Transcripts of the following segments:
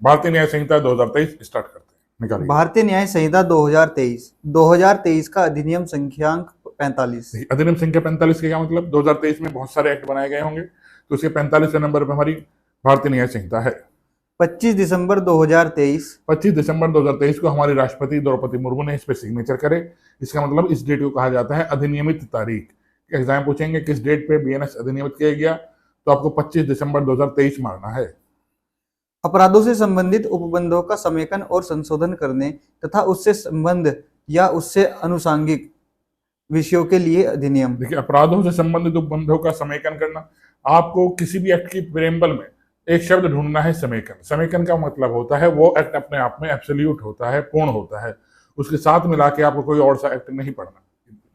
भारतीय न्याय संहिता 2023 स्टार्ट करते हैं, निकालिए। भारतीय न्याय संहिता 2023 का अधिनियम संख्यांक 45। अधिनियम संख्या 45 का क्या मतलब? 2023 में बहुत सारे एक्ट बनाए गए होंगे, तो उसके 45वें नंबर पर हमारी भारतीय न्याय संहिता है। 25 दिसंबर 2023 25 दिसंबर 2023 को हमारी राष्ट्रपति द्रौपदी मुर्मू ने इस पे सिग्नेचर करे। इसका मतलब इस डेट को कहा जाता है अधिनियमित तारीख। एग्जाम पूछेंगे किस डेट पे बीएनएस अधिनियमित किया गया, तो आपको 25 दिसंबर 2023 मारना है। अपराधों से संबंधित उपबंधों का समेकन और संशोधन करने तथा उससे संबंध या उससे अनुसांगिक विषयों के लिए अधिनियम। देखिए, अपराधों से संबंधित उपबंधों का समेकन करना, आपको किसी भी एक्ट की प्रेम्बल में एक शब्द ढूंढना है समेकन। समेकन का मतलब होता है वो एक्ट अपने आप में एब्सोल्यूट होता है, पूर्ण होता है, उसके साथ मिला के आपको कोई और सा एक्ट नहीं पढ़ना।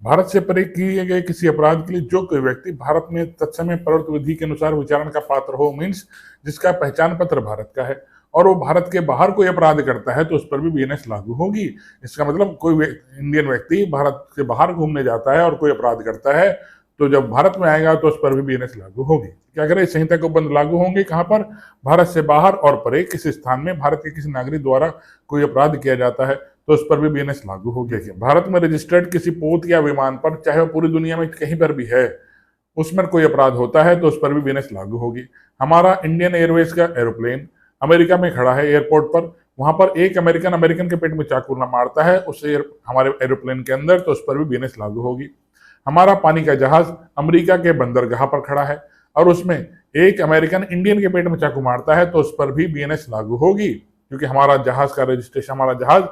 भारत से परे किए गए किसी अपराध के लिए जो कोई व्यक्ति भारत में तत्समय प्रवर्तन विधि के अनुसार विचारण का पात्र हो, मीन्स जिसका पहचान पत्र भारत का है और वो भारत के बाहर कोई अपराध करता है, तो उस पर भी बीएनएस लागू होगी। इसका मतलब कोई इंडियन व्यक्ति भारत से बाहर घूमने जाता है और कोई अपराध करता है, तो जब भारत में आएगा तो उस पर भी बीएनएस लागू होगी। क्या करें, इस संहिता के उपबंध लागू होंगे कहां पर? भारत से बाहर और परे किसी स्थान में भारत के किसी नागरिक द्वारा कोई अपराध किया जाता है, तो उस पर भी बीएनएस लागू होगी। भारत में रजिस्टर्ड किसी पोत या विमान पर, चाहे वो पूरी दुनिया में कहीं पर भी है, उसमें कोई अपराध होता है तो उस पर भी बीएनएस लागू होगी। हमारा इंडियन एयरवेज का एरोप्लेन अमेरिका में खड़ा है एयरपोर्ट पर, वहां पर एक अमेरिकन के पेट में चाकू मारता है उससे हमारे एरोप्लेन के अंदर, तो उस पर भी बीएनएस लागू होगी। हमारा पानी का जहाज अमेरिका के बंदरगाह पर खड़ा है और उसमें एक अमेरिकन इंडियन के पेट में चाकू मारता है, तो उस पर भी बीएनएस लागू होगी, क्योंकि हमारा जहाज का रजिस्ट्रेशन, हमारा जहाज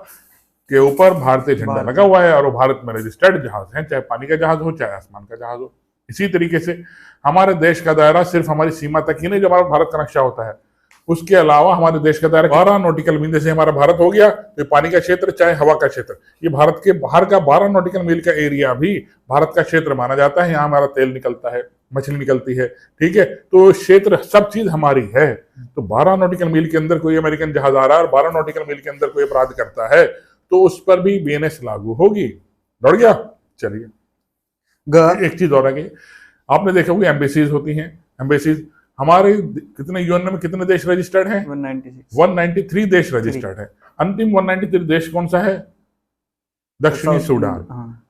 के ऊपर भारतीय झंडा लगा हुआ है और वो भारत में रजिस्टर्ड जहाज है, चाहे पानी का जहाज हो चाहे आसमान का जहाज हो। इसी तरीके से हमारे देश का दायरा सिर्फ हमारी सीमा तक ही नहीं, जो हमारा भारत का नक्शा होता है, उसके अलावा हमारे देश का दायरा 12 नॉटिकल मील, जैसे हमारा भारत हो गया तो पानी का क्षेत्र चाहे हवा का क्षेत्र, ये भारत के बाहर का 12 नॉटिकल मील का एरिया भी भारत का क्षेत्र माना जाता है। यहाँ हमारा तेल निकलता है, मछली निकलती है, ठीक है, तो क्षेत्र सब चीज हमारी है। तो 12 नॉटिकल मील के अंदर कोई अमेरिकन जहाज आ रहा है और 12 नॉटिकल मील के अंदर कोई अपराध करता है, तो उस पर भी बीएनएस लागू होगी। दौड़ गया? चलिए, एक चीज और आ गई, आपने देखा होगा एम्बेसीज होती हैं। एम्बेसीज हमारे कितने यूएन में कितने देश रजिस्टर्ड हैं? 193 देश रजिस्टर्ड है। अंतिम 193 देश कौन सा है? दक्षिणी सूडान।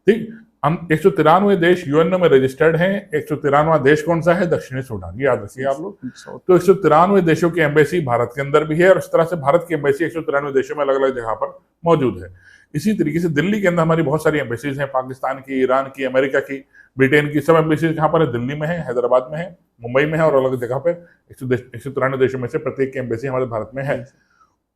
ठीक, 193 देश यूएन में रजिस्टर्ड हैं, 193वां देश कौन सा है? दक्षिणी सूडान। याद रखिए आप लोग। तो 193 देशों की एम्बेसी भारत के अंदर भी है और इस तरह से भारत की एम्बेसी 193 देशों में अलग अलग जगह पर मौजूद है। इसी तरीके से दिल्ली के अंदर हमारी बहुत सारी एम्बेसीज हैं, पाकिस्तान की, ईरान की, अमेरिका की, ब्रिटेन की, सब एम्बेसीज कहाँ पर है? दिल्ली में है, हैदराबाद में है, मुंबई में है और अलग जगह पे 193 देशों में से प्रत्येक की एम्बेसी हमारे भारत में है।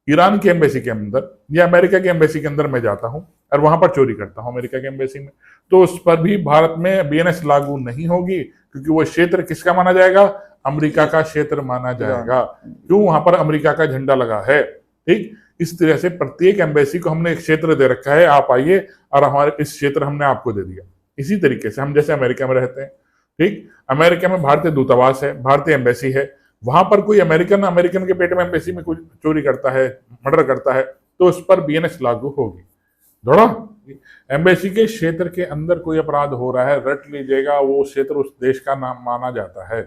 ईरान की एम्बेसी के अंदर या अमेरिका की एम्बेसी के अंदर मैं जाता हूं और वहां पर चोरी करता हूं अमेरिका की एम्बेसी में, तो उस पर भी भारत में बीएनएस लागू नहीं होगी, क्योंकि वो क्षेत्र किसका माना जाएगा? अमेरिका का क्षेत्र माना जाएगा। क्यों? वहां पर अमेरिका का झंडा लगा है। ठीक, इस तरह से प्रत्येक एम्बेसी को हमने एक क्षेत्र दे रखा है, आप आइए और हमारे इस क्षेत्र हमने आपको दे दिया। इसी तरीके से हम जैसे अमेरिका में रहते हैं, ठीक, अमेरिका में भारतीय दूतावास है, भारतीय एम्बेसी है, वहां पर कोई अमेरिकन के पेट में एम्बेसी में कुछ चोरी करता है, मर्डर करता है, तो उस पर बीएनएस लागू होगी। दौड़ा? एम्बेसी के क्षेत्र के अंदर कोई अपराध हो रहा है, रट लीजिएगा, वो क्षेत्र उस देश का नाम माना जाता है।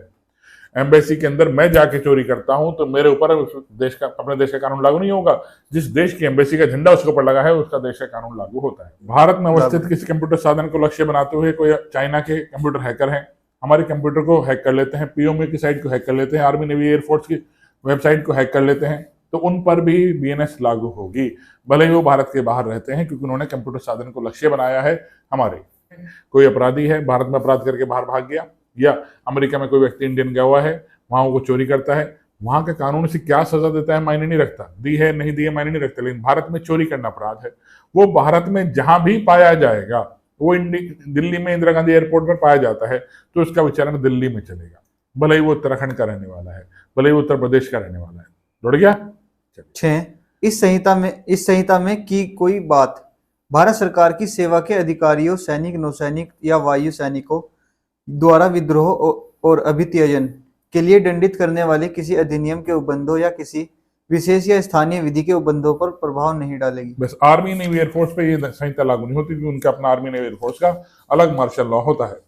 एम्बेसी के अंदर मैं जाके चोरी करता हूं तो मेरे ऊपर उस देश का, अपने देश का कानून लागू नहीं होगा। जिस देश की एम्बेसी का झंडा उसके ऊपर लगा है उसका देश का कानून लागू होता है। भारत में अवस्थित किसी कंप्यूटर साधन को लक्ष्य बनाते हुए कोई चाइना के कंप्यूटर हैकर हैं, हमारे कंप्यूटर को हैक कर लेते हैं, पीओमी की साइट को हैक कर लेते हैं, आर्मी नेवी एयरफोर्स की वेबसाइट को हैक कर लेते हैं, तो उन पर भी बीएनएस लागू होगी, भले ही वो भारत के बाहर रहते हैं, क्योंकि उन्होंने कंप्यूटर साधन को लक्ष्य बनाया है हमारे। कोई अपराधी है, भारत में अपराध करके बाहर भाग गया, या अमेरिका में कोई व्यक्ति इंडियन गया हुआ है, वहां वो चोरी करता है, वहां के कानून से क्या सजा देता है मायने नहीं रखता, दी है नहीं दी है मायने नहीं रखता, लेकिन भारत में चोरी करना अपराध है। वो भारत में जहां भी पाया जाएगा, वो दिल्ली में इंदिरा गांधी एयरपोर्ट पर पाया जाता है तो उसका विचारण दिल्ली में चलेगा, भले ही वो उत्तराखंड का रहने वाला है, भले ही वो उत्तर प्रदेश का रहने वाला है। जुड़ गया? 6, इस संहिता में की कोई बात भारत सरकार की सेवा के अधिकारियों, सैनिक, नौसैनिक या वायु सैनिकों द्वारा विद्रोह और अभित्यजन के लिए दंडित करने वाले किसी अधिनियम के उपबंधों या किसी विशेष या स्थानीय विधि के उपबंधों पर प्रभाव नहीं डालेगी। बस आर्मी नेवी एयरफोर्स पे ये संहिता लागू नहीं होती, क्योंकि उनका अपना आर्मी नेवी एयरफोर्स का अलग मार्शल लॉ होता है।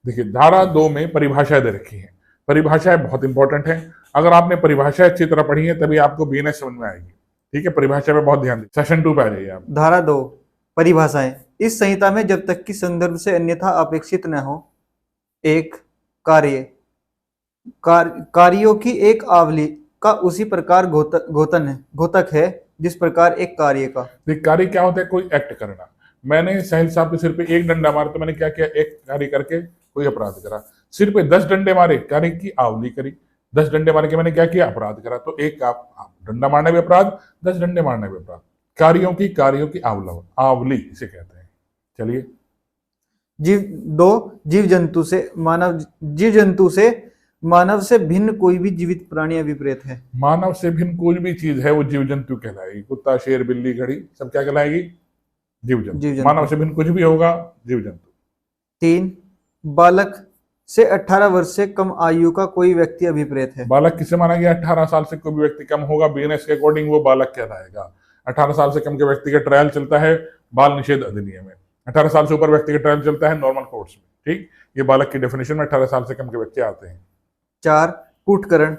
देखिए, धारा 2 में परिभाषाएं दे रखी है। परिभाषाएं बहुत इंपॉर्टेंट है। अगर आपने परिभाषा अच्छी तरह पढ़ी है तभी आपको बीएनएस समझ में आएगी। ठीक है, परिभाषा पे बहुत ध्यान दीजिए। सेशन 2 पे आ जाइए आप। धारा 2 परिभाषाएं। इस संहिता में जब तक कि संदर्भ से अन्यथा अपेक्षित न हो, एक कार्य कार्यों की एक आवली का उसी प्रकार घोतक है जिस प्रकार एक कार्य का। कार्य क्या होता है? कोई एक्ट करना। मैंने साहिल साहब के सिर पे एक डंडा मारा तो मैंने क्या किया? एक कार्य करके कोई अपराध करा। सिर पे 10 डंडे मारे, कार्य की आवली करी। 10 डंडे मार के मैंने क्या किया? अपराध करा। तो एक डंडा मारने भी अपराध, 10 डंडे मारने भी अपराध। कार्यों की आवली इसे कहते हैं। चलिए। जीव जंतु से मानव से भिन्न कोई भी जीवित प्राणी अभिप्रेत है। मानव से भिन्न कोई भी चीज है वो जीव जंतु कहलाएगी। कुत्ता, शेर, बिल्ली, घड़ी सब क्या कहलाएगी? जीव जंतु। मानव से भिन्न कुछ भी होगा जीव जंतु। 3 बालक से 18 वर्ष से कम आयु का कोई व्यक्ति अभिप्रेत है। बालक किसे माना गया? 18 साल से कोई भी व्यक्ति कम होगा बीएनएस के अकॉर्डिंग वो बालक कहलाएगा। 18 साल से कम के व्यक्ति का ट्रायल चलता है बाल निषेध अधिनियम में। 18 साल से ऊपर व्यक्ति का ट्रायल चलता है नॉर्मल कोर्ट्स में। ठीक, ये बालक की डेफिनेशन में 18 साल से कम के व्यक्ति आते हैं। 4 कूटकरण।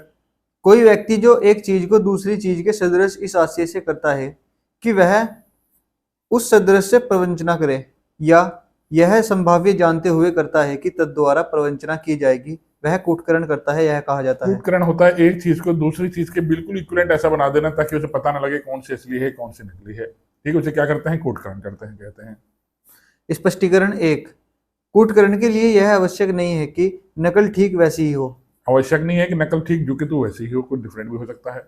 कोई व्यक्ति जो एक चीज को दूसरी चीज के सदृश इस आशय से करता है कि वह उस सदृश से प्रवंचना करे, या यह संभाव्य जानते हुए करता है कि तद्वारा प्रवंचना की जाएगी, वह कूटकरण करता है। यह कहा जाता है कूटकरण होता है एक चीज को दूसरी चीज के बिल्कुल इक्विवेलेंट ऐसा बना देना ताकि उसे पता न लगे कौन सी असली है कौन सी नकली है। ठीक, उसे क्या करते हैं? कूटकरण करते हैं, कहते हैं। स्पष्टीकरण 1 कूटकरण के लिए यह आवश्यक नहीं है कि नकल ठीक वैसी ही हो। आवश्यक नहीं है कि नकल ठीक जो कि तू वैसी ही हो, कुछ डिफरेंट भी हो सकता है।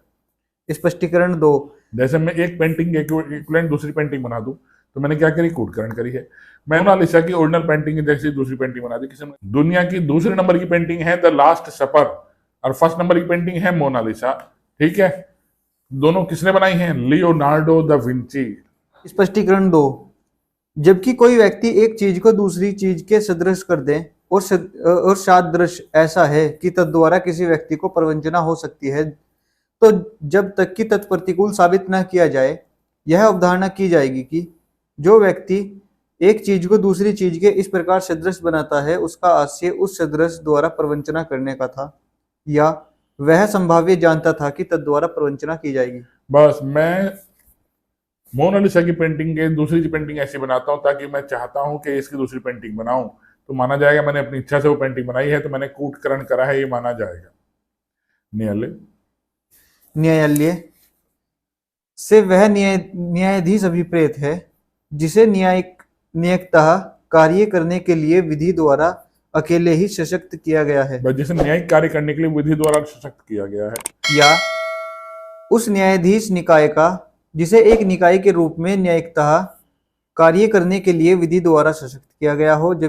स्पष्टीकरण 2 जैसे मैं एक पेंटिंग इक्विवेलेंट दूसरी पेंटिंग बना दूं तो मैंने क्या करी? कूटकरण करी है। मैं मोनालिसा की ओरिजिनल पेंटिंग जैसी दूसरी पेंटिंग बना दी। किसी दुनिया की दूसरे नंबर की पेंटिंग है द लास्ट सपर और फर्स्ट नंबर की पेंटिंग है मोनालिसा। ठीक है, दोनों किसने बनाई हैं? Leonardo da Vinci. स्पष्टीकरण 2 जबकि कोई व्यक्ति एक चीज को दूसरी चीज के सदृश कर दे और सादृश ऐसा है कि तद्वारा किसी व्यक्ति को प्रवंचना हो सकती है, तो जब तक कि तत्प्रतिकूल साबित न किया जाए, यह अवधारणा की जाएगी कि जो व्यक्ति एक चीज को दूसरी चीज के इस प्रकार सदृश बनाता है उसका आशय उस सदृश द्वारा प्रवंचना करने का था, या वह संभाव्य जानता था कि तद्वारा प्रवंचना की जाएगी। बस मैं मोनालिसा की पेंटिंग के दूसरी पेंटिंग ऐसी बनाता हूं ताकि मैं चाहता हूं कि इसकी दूसरी पेंटिंग बनाऊं तो माना जाएगा मैंने अपनी इच्छा से वो पेंटिंग बनाई है, तो मैंने कूटकरण करा है, ये माना जाएगा। न्यायालय से वह न्यायाधीश अभिप्रेत है जिसे न्यायिकतः कार्य करने के लिए विधि द्वारा अकेले ही सशक्त किया गया है। जिसे न्यायिक कार्य करने के लिए विधि द्वारा सशक्त किया गया है, या उस न्यायाधीश निकाय का जिसे एक निकाय के रूप में न्यायिकतः कार्य करने के लिए विधि द्वारा सशक्त किया गया हो, जब